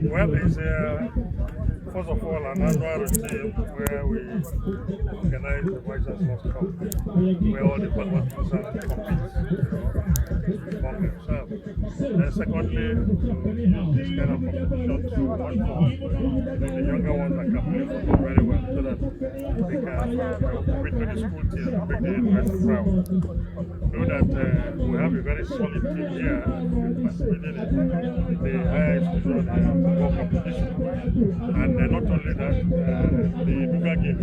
Well, it's first of all an annual routine where we organize the Vice Chancellor's Cup, where all the faculties compete, among themselves. Then secondly, to use this kind of competition to one for the younger ones that can play football very well, so that they can compete with the school team and make the university proud. Know that we have a very solid team here participating in the higher institution football competition. And not only that, the Nuga game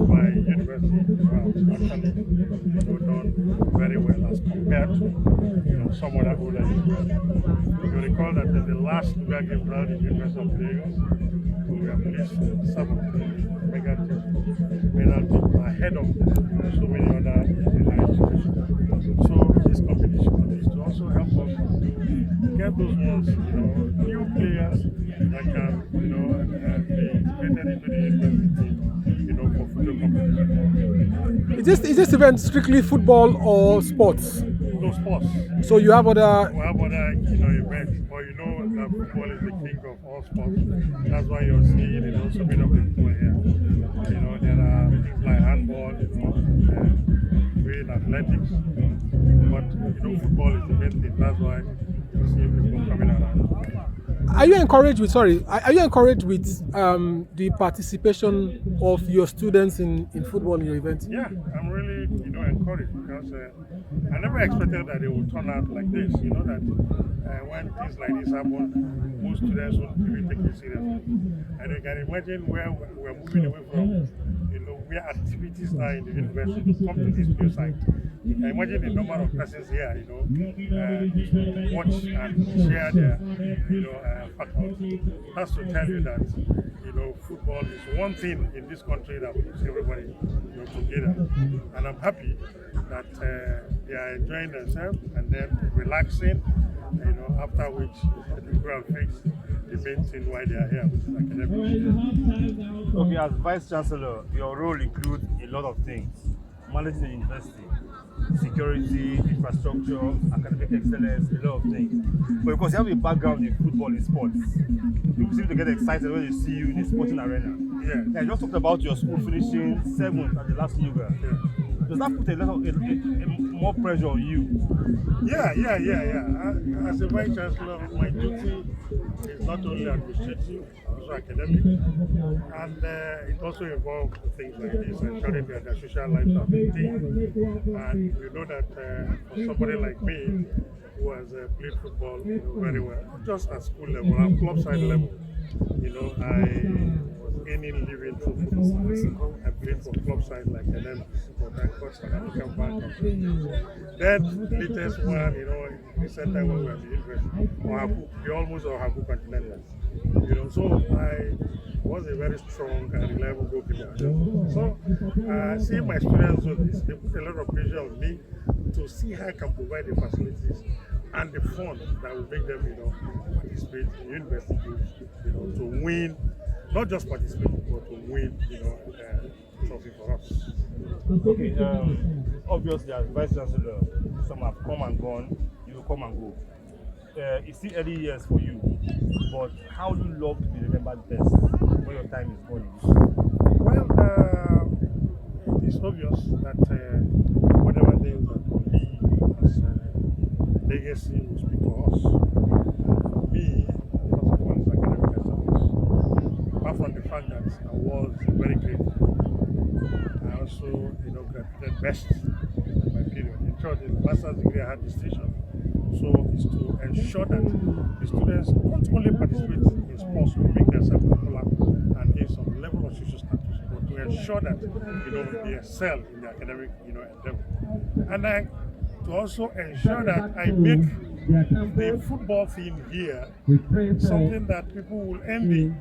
by university actually done very well as compared to some other older universities. You recall that in the last Nuga game held in the University of Lagos, we have placed 7th medal team ahead of so many other higher institutions. So this competition is to also help us to get those ones, new players that can, be integrated into the university, for future competition. Is this event strictly football or sports? No, sports. So you have other... We have other, events, but that football is the king of all sports. That's why you're seeing, so many of the people here. There are things like handball, athletics, but football is the main thing. That's why you see people coming around. Are you encouraged with the participation of your students in football in your event? Yeah, I'm really encouraged because I never expected that they would turn out like this. That when things like this happen, most students won't really take it seriously. And you can imagine where we're moving away from, where activities are in the university to come to this new site. You can imagine the number of persons here, watch and share their, faculty. That's to tell you that, football is one thing in this country that puts everybody, together. And I'm happy that they are enjoying themselves and then relaxing, after which they go and fix the main thing why they are here, which is academic. Okay, as Vice Chancellor, your role includes a lot of things. Managing the university, security, infrastructure, academic excellence, a lot of things. But because you have a background in football, in sports, people seem to get excited when they see you in the sporting arena. Yeah. I just talked about your school finishing 7th at the last Nuga. Yeah. Does that put a lot of more pressure on you? Yeah. As a Vice Chancellor, my duty is not only administrative, also academic, and it also involves things like this, ensuring that the social lives are maintained. And we know that for somebody like me, who has played football very well, not just at school level, at club side level, I was gaining living through football. I played for club side like NM, for Dancourt, South African Bank. Then latest one, in the center when we were at the university, the almost Ohaku Continentals. So I was a very strong and reliable goalkeeper. So seeing my students do this, they put a lot of pressure on me to see how I can provide the facilities and the fund that will make them, participate in university games, to win, not just participate, but to win, trophy for us. Okay, obviously as Vice Chancellor, some have come and gone, you will come and go. It's still early years for you, but how do you love to be remembered best when your time is gone? Well, it's obvious that whatever things that will be as legacy will speak for us. For me, first of all, it's academic excellence. Apart from the fact that I was very grateful, I also, graduated best in my period. In short, in the master's degree, I had distinction. So it's to ensure that the students don't only participate in sports to make themselves popular and gain some level of social status, but to ensure that they excel in the academic endeavor. And to also ensure that I make the football thing here something that people will envy.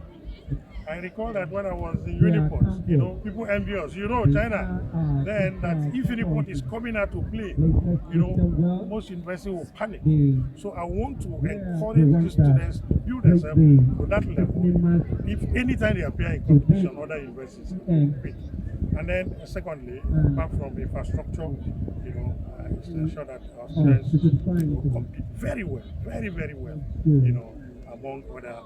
I recall that when I was in Uniport, people envy us. China, then that if Uniport is coming out to play, most universities will panic. So I want to encourage the students to build themselves to that level. If anytime they appear in competition, other universities compete. And then secondly, apart from infrastructure, it's to ensure that our students will compete very well, very, very well, among other,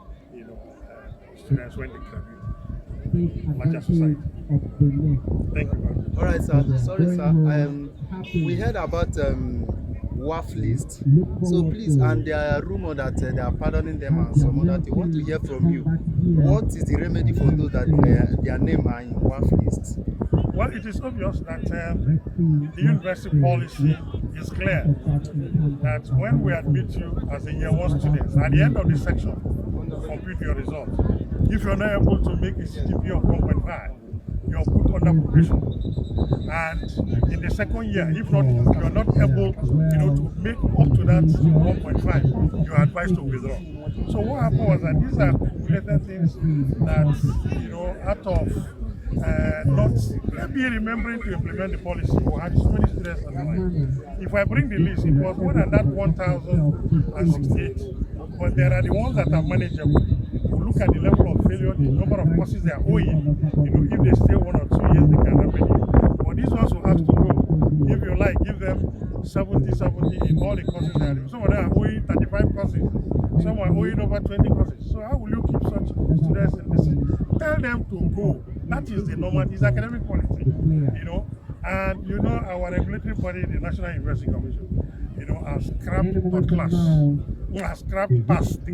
students when they graduate larger society. Thank you very much. All right, sir. Sorry, sir. We heard about WAF list. So please, and there are rumors that they are pardoning them and some other things. We want to hear from you. What is the remedy for those that their name are in WAF list? Well, it is obvious that the university policy is clear that when we admit you as a year one student, at the end of the section, compute your results. If you're not able to make a CGPA of 1.5, you're put under probation. And in the second year, if not, you're not able, to make up to that 1.5, you're advised to withdraw. So what happened was that these are calculated things that, out of not maybe remembering to implement the policy, we had so many students on the line. If I bring the list, it was more than that 1,068, but there are the ones that are manageable. We look at the level of failure, the number of courses they are owing. If they stay 1 or 2 years, they can remedy. But these ones will have to go. If you like, give them 70 in all the courses they are doing. Some of them are owing 35 courses. Some are owing over 20 courses. So how will you keep such students in this? Tell them to go. That is the normal, it's academic policy, And our regulatory body, the National University Commission, has scrapped third class, has scrapped past.